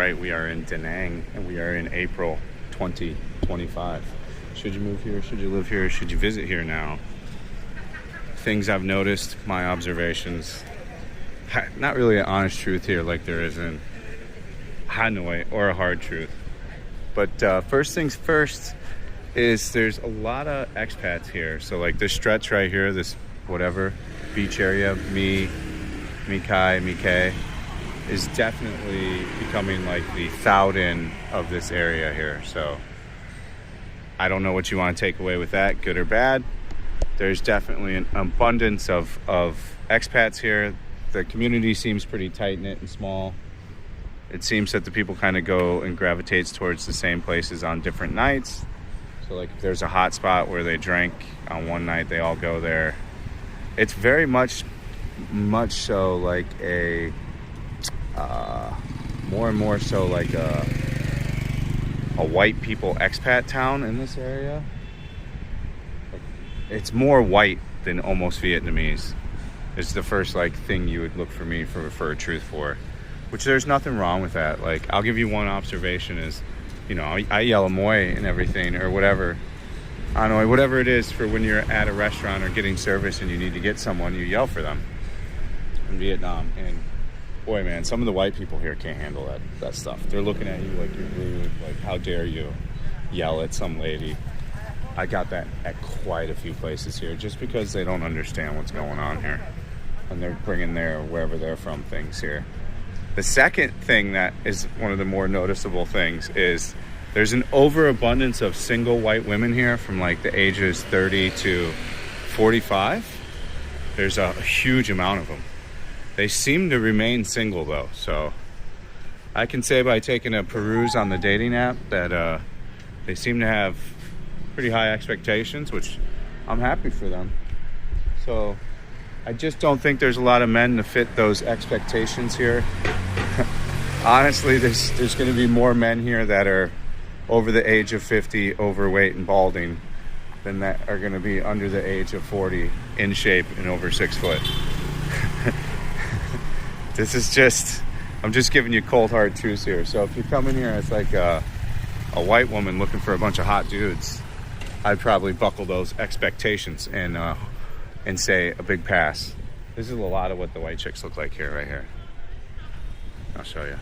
right, we are in Da Nang, and we are in April 2025. Should you move here? Should you live here? Should you visit here now? Things I've noticed, my observations. Not really an honest truth here like there is in Hanoi, or a hard truth. But first things first is there's a lot of expats here. So like this stretch right here, this whatever beach area, Mikai, is definitely becoming like the Thoudin of this area here. So I don't know what you want to take away with that, good or bad. There's definitely an abundance of expats here. The community seems pretty tight-knit and small. It seems that the people kind of go and gravitates towards the same places on different nights. So like if there's a hot spot where they drank on one night, they all go there. It's very much so like a more and more so like a white people expat town in this area. It's more white than almost Vietnamese. Is the first like thing you would look for me for a truth for, which there's nothing wrong with that. Like I'll give you one observation is, you know, I yell amoy and everything or whatever. I don't know, whatever it is for when you're at a restaurant or getting service and you need to get someone, you yell for them in Vietnam. And boy, man, some of the white people here can't handle that stuff. They're looking at you like you're rude, like how dare you yell at some lady. I got that at quite a few places here just because they don't understand what's going on here. And they're bringing their, wherever they're from, things here. The second thing that is one of the more noticeable things is there's an overabundance of single white women here from like the ages 30 to 45. There's a huge amount of them. They seem to remain single though. So I can say by taking a peruse on the dating app that they seem to have pretty high expectations, which I'm happy for them. So I just don't think there's a lot of men to fit those expectations here. Honestly, there's going to be more men here that are over the age of 50, overweight and balding, than that are going to be under the age of 40, in shape and over 6 foot. This is just, I'm just giving you cold hard truths here. So if you come in here as like a white woman looking for a bunch of hot dudes, I'd probably buckle those expectations and say a big pass. This is a lot of what the white chicks look like here, right here. I'll show you.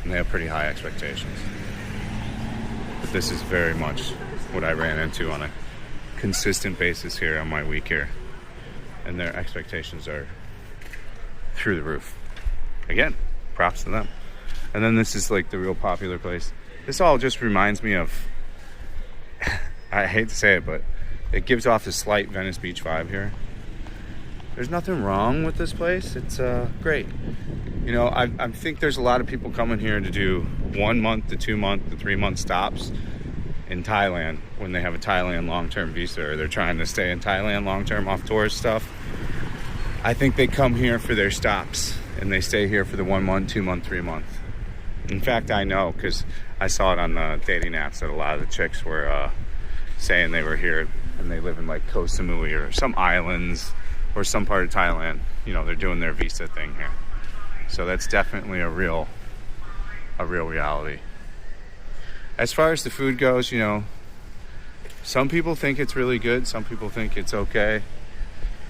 And they have pretty high expectations. But this is very much what I ran into on a consistent basis here on my week here. And their expectations are through the roof. Again, props to them. And then this is like the real popular place. This all just reminds me of, I hate to say it, but it gives off a slight Venice Beach vibe here. There's nothing wrong with this place. It's great. You know, I think there's a lot of people coming here to do 1 month to 2 month to 3 month stops in Thailand when they have a Thailand long-term visa or they're trying to stay in Thailand long-term off tourist stuff. I think they come here for their stops and they stay here for the 1 month, 2 month, 3 month. In fact, I know because I saw it on the dating apps that a lot of the chicks were saying they were here and they live in like Koh Samui or some islands or some part of Thailand. You know, they're doing their visa thing here. So that's definitely a real reality. As far as the food goes, you know, some people think it's really good. Some people think it's okay.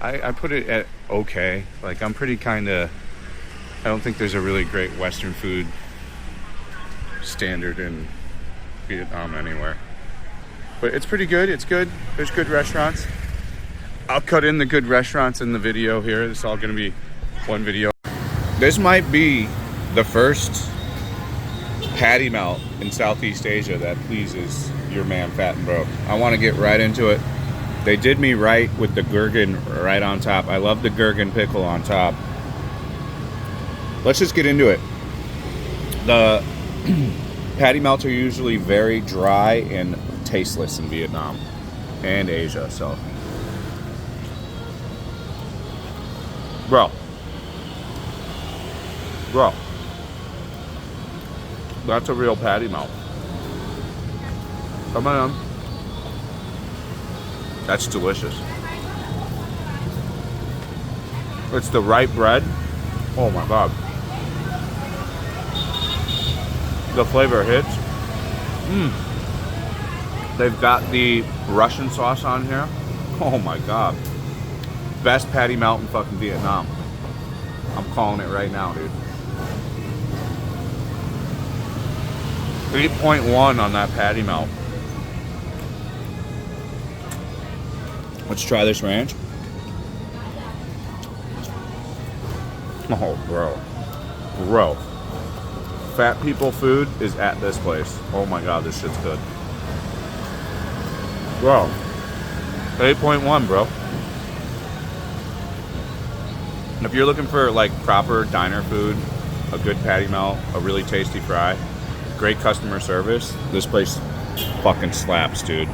I put it at okay. Like I'm pretty kind of, I don't think there's a really great Western food standard in Vietnam anywhere. But it's pretty good. It's good. There's good restaurants. I'll cut in the good restaurants in the video here. It's all going to be one video. This might be the first patty melt in Southeast Asia that pleases your man Fat and Broke. I want to get right into it. They did me right with the gherkin right on top. I love the gherkin pickle on top. Let's just get into it. The patty melts are usually very dry and tasteless in Vietnam and Asia, so. Bro. That's a real patty melt. Come on. That's delicious. It's the right bread. Oh my God. the flavor hits. They've got the Russian sauce on here. Oh my God. Best patty melt in fucking Vietnam. I'm calling it right now, dude. 8.1 on that patty melt. Let's try this ranch. Oh, bro. Fat people food is at this place. Oh my God, this shit's good. Bro, 8.1, bro. If you're looking for like proper diner food, a good patty melt, a really tasty fry, great customer service, this place fucking slaps, dude.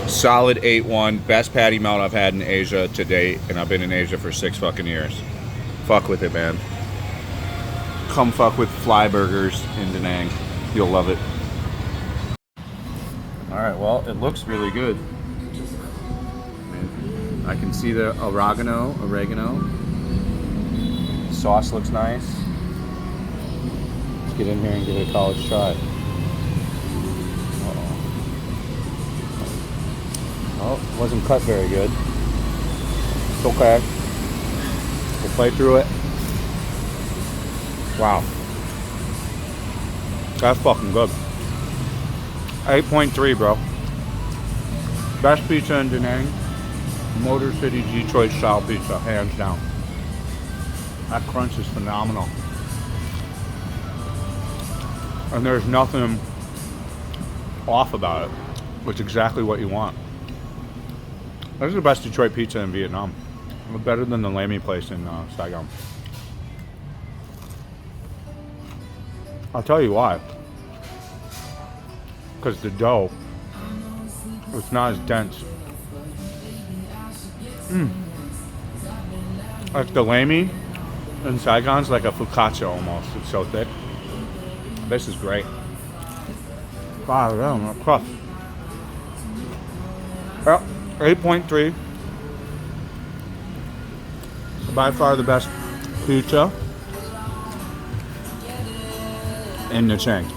Solid 8.1, best patty melt I've had in Asia to date, and I've been in Asia for 6 fucking years. Fuck with it, man. Come fuck with Fly Burgers in Da Nang. You'll love it. Alright, well, it looks really good. I can see the oregano. Sauce looks nice. Let's get in here and give it a college try. Oh, it wasn't cut very good. It's okay. We'll play through it. Wow. That's fucking good. 8.3, bro. Best pizza in Da Nang. Motor City Detroit style pizza, hands down. That crunch is phenomenal. And there's nothing off about it. It's exactly what you want. This is the best Detroit pizza in Vietnam. Better than the Lamy place in Saigon. I'll tell you why. Because the dough, it's not as dense. Like the Lamy in Saigon's like a focaccia almost. It's so thick. This is great. Wow, yeah, crust. Well, 8.3. By far the best pizza in Nha Trang.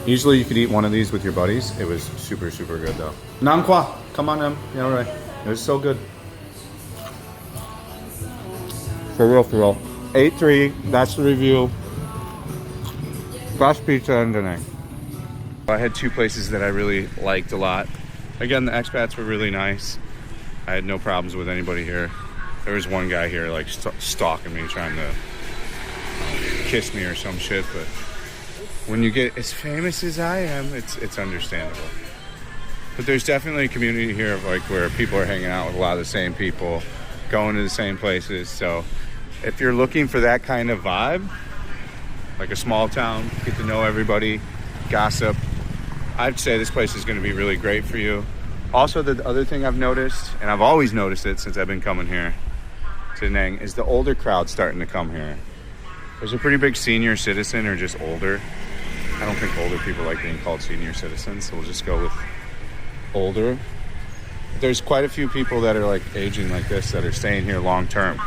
Easily you could eat one of these with your buddies. It was super, super good though. Nam Qua, come on Nam. Yeah, all right. It was so good. For real, for real. 8.3, that's the review. Best pizza in Da Nang. I had 2 places that I really liked a lot. Again, the expats were really nice. I had no problems with anybody here. There was one guy here like stalking me, trying to kiss me or some shit, but when you get as famous as I am, it's understandable. But there's definitely a community here of like where people are hanging out with a lot of the same people, going to the same places. So if you're looking for that kind of vibe, like a small town, get to know everybody, gossip, I'd say this place is going to be really great for you. Also, the other thing I've noticed, and I've always noticed it since I've been coming here to Da Nang, is the older crowd starting to come here. There's a pretty big senior citizen or just older. I don't think older people like being called senior citizens, so we'll just go with older. There's quite a few people that are like aging like this that are staying here long term,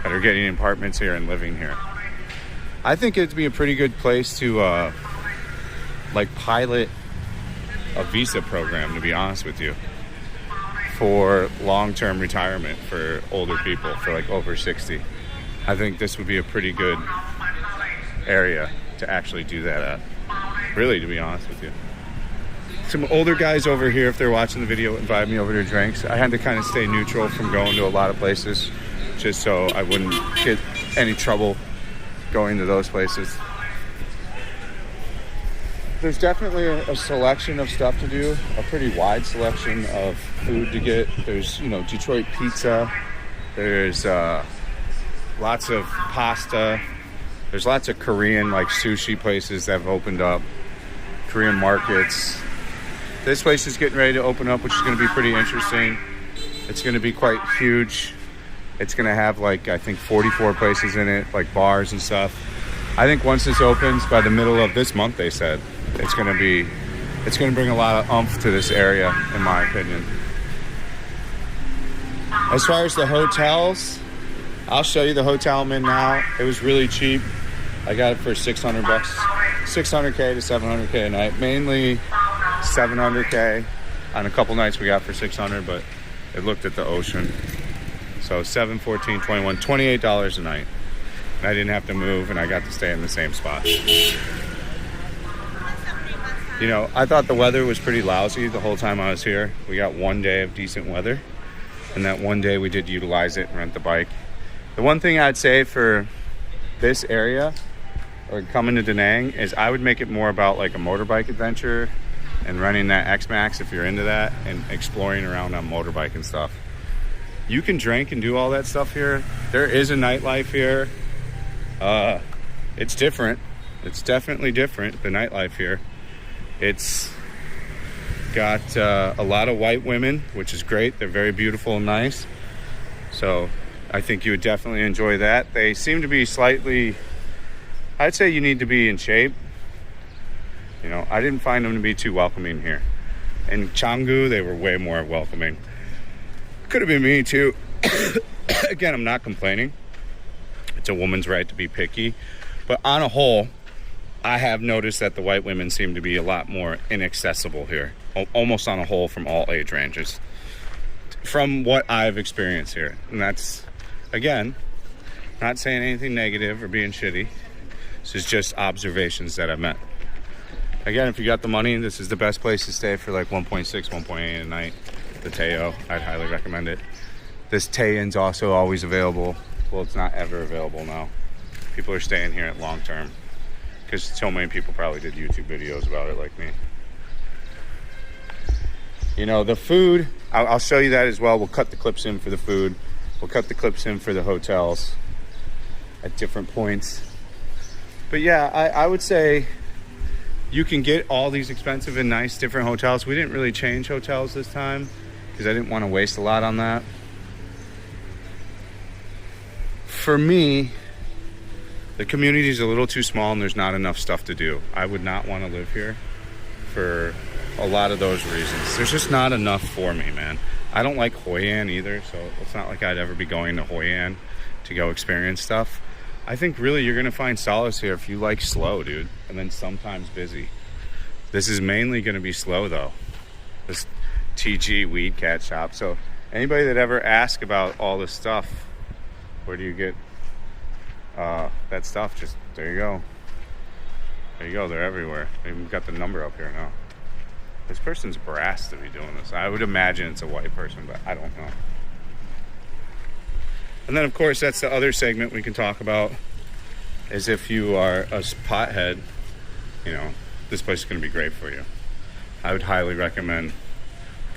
that are getting apartments here and living here. I think it'd be a pretty good place to like pilot a visa program, to be honest with you, for long-term retirement for older people, for like over 60. I think this would be a pretty good area to actually do that at. Really, to be honest with you. Some older guys over here, if they're watching the video, invite me over to drinks. I had to kind of stay neutral from going to a lot of places, just so I wouldn't get any trouble going to those places. There's definitely a selection of stuff to do, a pretty wide selection of food to get. There's, you know, Detroit pizza. There's lots of pasta. There's lots of Korean, like sushi places that have opened up. Korean markets. This place is getting ready to open up, which is going to be pretty interesting. It's going to be quite huge. It's going to have like, I think 44 places in it, like bars and stuff. I think once this opens by the middle of this month, they said, it's going to bring a lot of oomph to this area, in my opinion. As far as the hotels, I'll show you the hotel I'm in now. It was really cheap. I got it for $600 600K to 700K a night, mainly 700K on a couple nights we got for 600, but it looked at the ocean. So 7, 14, 21, $28 a night. And I didn't have to move, and I got to stay in the same spot. You know, I thought the weather was pretty lousy the whole time I was here. We got one day of decent weather, and that one day we did utilize it and rent the bike. The one thing I'd say for this area, or coming to Da Nang, is I would make it more about like a motorbike adventure and running that X-Max if you're into that, and exploring around on motorbike and stuff. You can drink and do all that stuff here. There is a nightlife here. It's different. It's definitely different, the nightlife here. It's got a lot of white women, which is great. They're very beautiful and nice. So I think you would definitely enjoy that. They seem to be slightly, I'd say you need to be in shape. You know, I didn't find them to be too welcoming here. In Canggu, they were way more welcoming. Could have been me too. Again, I'm not complaining. It's a woman's right to be picky. But on a whole, I have noticed that the white women seem to be a lot more inaccessible here. Almost on a whole, from all age ranges. From what I've experienced here. And that's, again, not saying anything negative or being shitty. This is just observations that I've met. Again, if you got the money, this is the best place to stay for like 1.6, 1.8 a night. The Teo, I'd highly recommend it. This Tay-Inn's also always available. Well, it's not ever available now. People are staying here at long term, because so many people probably did YouTube videos about it like me. You know, the food, I'll show you that as well. We'll cut the clips in for the food. We'll cut the clips in for the hotels at different points. But yeah, I would say you can get all these expensive and nice different hotels. We didn't really change hotels this time because I didn't want to waste a lot on that. For me, the community is a little too small and there's not enough stuff to do. I would not want to live here for a lot of those reasons. There's just not enough for me, man. I don't like Hoi An either, so it's not like I'd ever be going to Hoi An to go experience stuff. I think really you're gonna find solace here if you like slow, dude, and then sometimes busy. This is mainly gonna be slow though. This TG Weed Cat shop. So anybody that ever asks about all this stuff, where do you get that stuff? Just there you go. There you go. They're everywhere. We've got the number up here now. This person's brass to be doing this. I would imagine it's a white person, but I don't know. And then, of course, that's the other segment we can talk about, is if you are a pothead, you know, this place is going to be great for you. I would highly recommend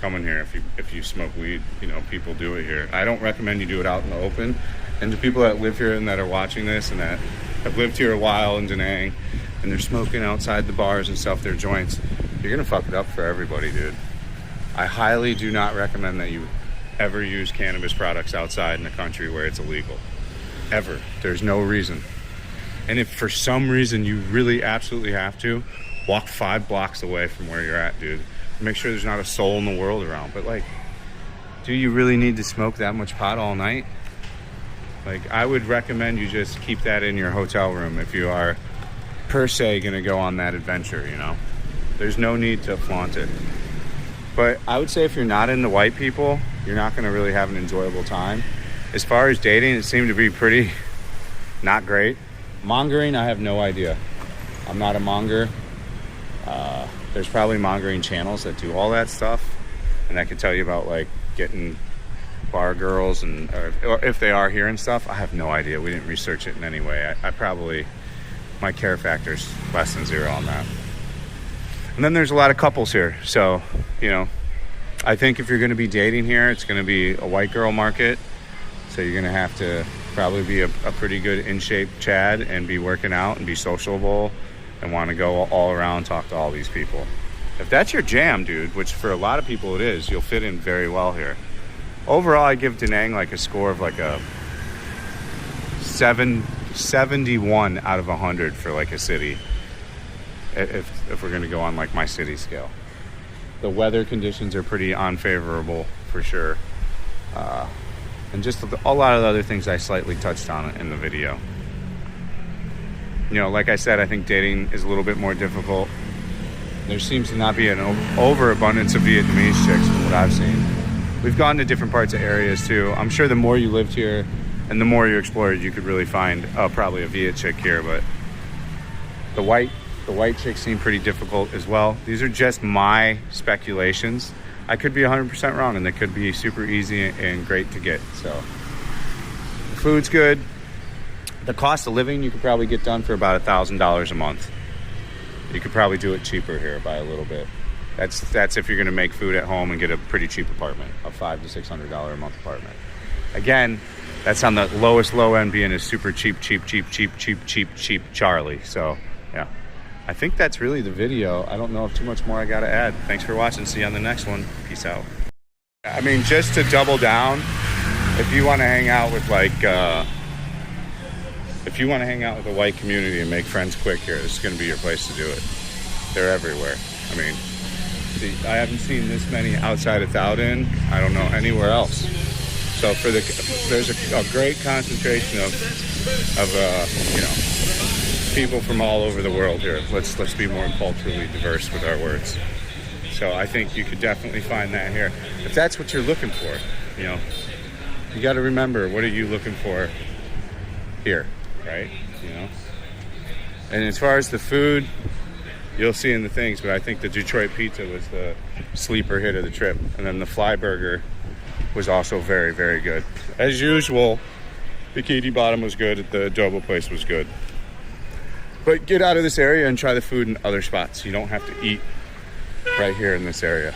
coming here if you smoke weed. You know, people do it here. I don't recommend you do it out in the open. And to people that live here and that are watching this and that have lived here a while in Da Nang and they're smoking outside the bars and stuff, their joints, you're going to fuck it up for everybody, dude. I highly do not recommend that you ever use cannabis products outside in a country where it's illegal. Ever. There's no reason. And if for some reason you really absolutely have to, walk 5 blocks away from where you're at, dude. Make sure there's not a soul in the world around. But like, do you really need to smoke that much pot all night? Like, I would recommend you just keep that in your hotel room if you are per se gonna go on that adventure, you know? There's no need to flaunt it. But I would say if you're not into white people, you're not gonna really have an enjoyable time. As far as dating, it seemed to be pretty not great. Mongering, I have no idea. I'm not a monger. There's probably mongering channels that do all that stuff, and that could tell you about like getting bar girls and or if they are here and stuff. I have no idea. We didn't research it in any way. I probably, my care factor's less than 0 on that. And then there's a lot of couples here, so you know, I think if you're going to be dating here, it's going to be a white girl market. So you're going to have to probably be a pretty good in shape Chad and be working out and be sociable and want to go all around, talk to all these people. If that's your jam, dude, which for a lot of people it is, you'll fit in very well here. Overall, I give Da Nang like a score of like a 71 out of 100 for like a city. If we're going to go on like my city scale. The weather conditions are pretty unfavorable for sure. And just a lot of the other things I slightly touched on in the video. You know, like I said, I think dating is a little bit more difficult. There seems to not be an overabundance of Vietnamese chicks from what I've seen. We've gone to different parts of areas too. I'm sure the more you lived here and the more you explored, you could really find probably a Viet chick here, but the white chicks seem pretty difficult as well. These are just my speculations. I could be 100% wrong, and they could be super easy and great to get. So the food's good. The cost of living, you could probably get done for about $1,000 a month. You could probably do it cheaper here by a little bit. That's if you're going to make food at home and get a pretty cheap apartment, a $500 to $600 a month apartment. Again, that's on the lowest low end, being a super cheap Charlie. So yeah, I think that's really the video. I don't know if too much more I got to add. Thanks for watching. See you on the next one. Peace out. I mean, just to double down, if you want to hang out with if you want to hang out with the white community and make friends quick here, this is going to be your place to do it. They're everywhere. I mean, I haven't seen this many outside of Thowden. I don't know anywhere else. So there's a great concentration of you know, people from all over the world here. Let's be more culturally diverse with our words. So I think you could definitely find that here. If that's what you're looking for, you know, you got to remember, what are you looking for here, right? You know. And as far as the food, you'll see in the things, but I think the Detroit pizza was the sleeper hit of the trip. And then the fly burger was also very, very good. As usual, Bikini Bottom was good, the adobo place was good. But get out of this area and try the food in other spots. You don't have to eat right here in this area.